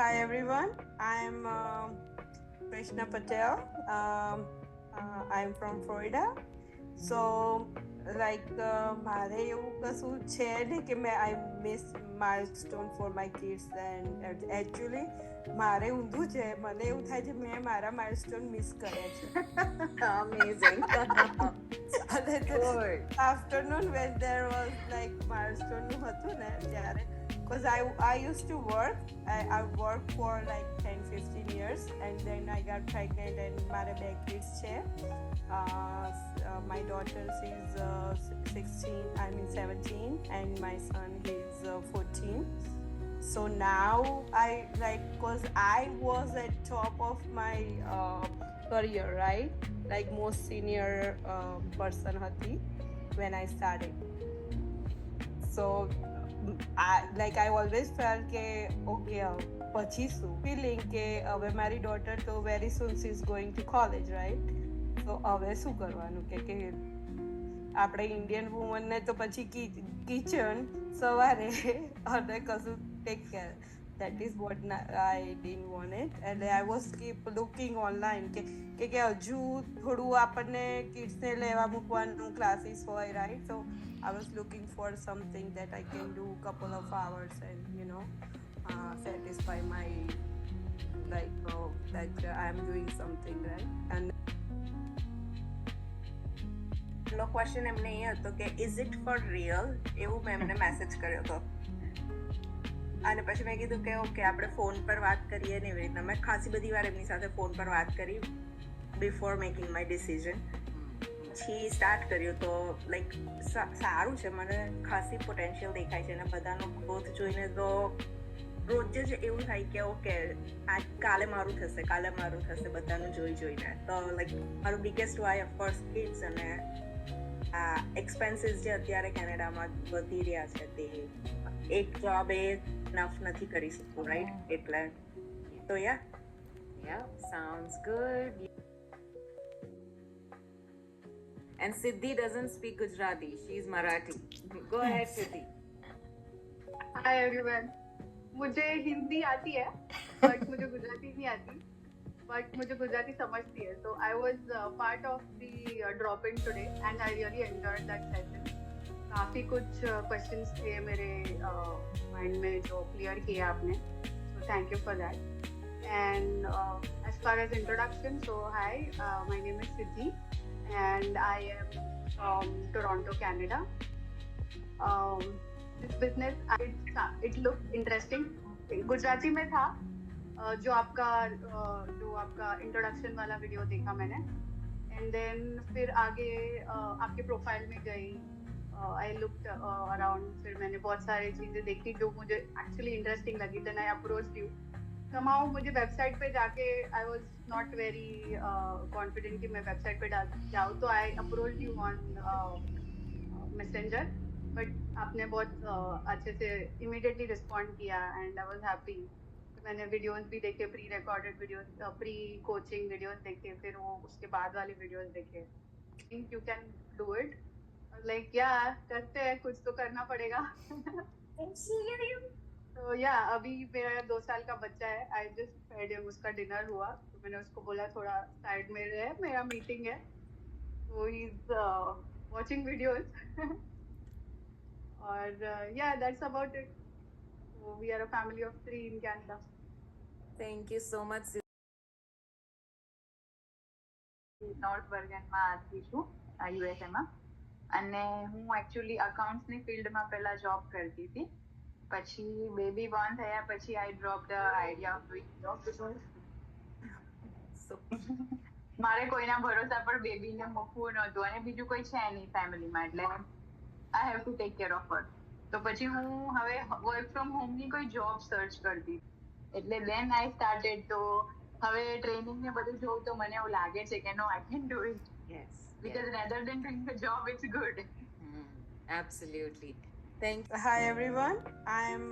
Hi everyone, I'm Krishna Patel. I'm from Florida. So, મારે એવું કશું છે ને કે I miss milestone for my kids and actually મારે ઊંધું છે મને એવું થાય છે મેં મારા milestone miss કર્યા છે. Amazing. Good. Afternoon when there was like milestone નું હતું ને ત્યારે because I used to work. I worked for like 10-15 years and then I got pregnant and મારે 2 kids છે. My daughter is 17 and my son is 14. So now I like because I was at top of my career, right? Like most senior person hati when I started. So I always felt કે okay પછી શું feeling કે હવે મારી daughter તો very soon she is going to college, right? So હવે શું કરવાનું કે આપણે ઇન્ડિયન વુમન ને તો પછી કિચન સવારે અને કશું take care that is what I didn't want it and I was keep looking online કે હજુ થોડું આપણને કિડ્સને લેવા મૂકવાનું ક્લાસીસ હોય, right? So I was looking for something that I can do couple of hours and satisfy my that I'm doing something, right? And no question એમને એ હતો કે ઇઝ ઇટ ફોર રિયલ એવું મેં એમને મેસેજ કર્યો હતો અને પછી મેં કીધું કે ઓકે આપણે ફોન પર વાત કરીએ ને એવી રીતના મેં ખાસી બધી વાર એમની સાથે ફોન પર વાત કરી બિફોર મેકિંગ માય ડિસિઝન પછી સ્ટાર્ટ કર્યું તો લાઈક સારું છે મને ખાસી પોટેન્શિયલ દેખાય છે અને બધાનો ગ્રોથ જોઈને તો રોજ જ એવું થાય કે ઓકે આ કાલે મારું થશે બધાનું જોઈને તો લાઈક મારું બિગેસ્ટ વાય ઓફકોર્સ કિડ્સ અને આ એક્સપેન્સીસ જે અત્યારે કેનેડામાં વધી રહ્યા છે તે એક જોબ એ નફ નથી કરી શકતું, રાઈટ? એટલે તો Yeah, sounds good. And Siddhi doesn't speak Gujarati. She's Marathi. Go ahead, Siddhi. Hi everyone. मुझे हिंदी आती है बट मुझे गुजराती नहीं आती बट मुझे गुजराती समझती है. So I was part of the drop-in today and I really enjoyed that session. काफ़ी कुछ questions थे मेरे mind में जो clear किए आपने. So thank you for that. And as far as introduction, so hi, my name is Siddhi and I am from Toronto, Canada. This business, it looked interesting. Gujarati में था जो आपका इंट्रोडक्शन वाला वीडियो देखा मैंने एंड देन फिर आगे आपके प्रोफाइल में गई आई लुक्ड अराउंड फिर मैंने बहुत सारी चीज़ें देखी जो मुझे एक्चुअली इंटरेस्टिंग लगी then I approached you somehow मुझे वेबसाइट पे जाके I was not very confident कि मैं वेबसाइट पे जाऊँ तो I approached you on messenger but आपने बहुत अच्छे से इमीडिएटली रिस्पॉन्ड किया एंड आई वाज हैप्पी. मैंने वीडियोस भी देखे, pre recorded videos, pre coaching videos देखे, फिर वो उसके बाद वाले वीडियोस देखे. I think you can do it. Like या करते हैं, कुछ तो करना पड़ेगा. तो या अभी मेरा 2 साल का बच्चा है. आई जस्ट फेड हिम, उसका डिनर हुआ तो मैंने उसको बोला थोड़ा साइड में रहे, मेरा मीटिंग है. तो ही इज वाचिंग वीडियोस. और yeah, that's about it. So we are a family of 3 in Canada. Thank you so much, Siddhi. North બર્ગનમાં આથી છું યુએસએમાં અને હું એકચ્યુઅલી અકાઉન્ટ્સની ફિલ્ડમાં પહેલા જોબ કરતી હતી. પછી બેબી બોર્ન થયા પછી I drop the idea of doing job because મારે કોઈના ભરોસા પર બેબીને મૂકવું નહોતું અને બીજું કોઈ છે નહીં ફેમિલીમાં એટલે I have to take care of her. તો પછી હું હવે વર્ક ફ્રોમ હોમની કોઈ જોબ સર્ચ કરતી એટલે દેન આઈ સ્ટાર્ટેડ. તો હવે ટ્રેનિંગ ને બધું જોઉં તો મને એવું લાગે છે કે no I can do it Yes. because rather than doing the job it's good. Absolutely. Thank you. hi everyone, I'm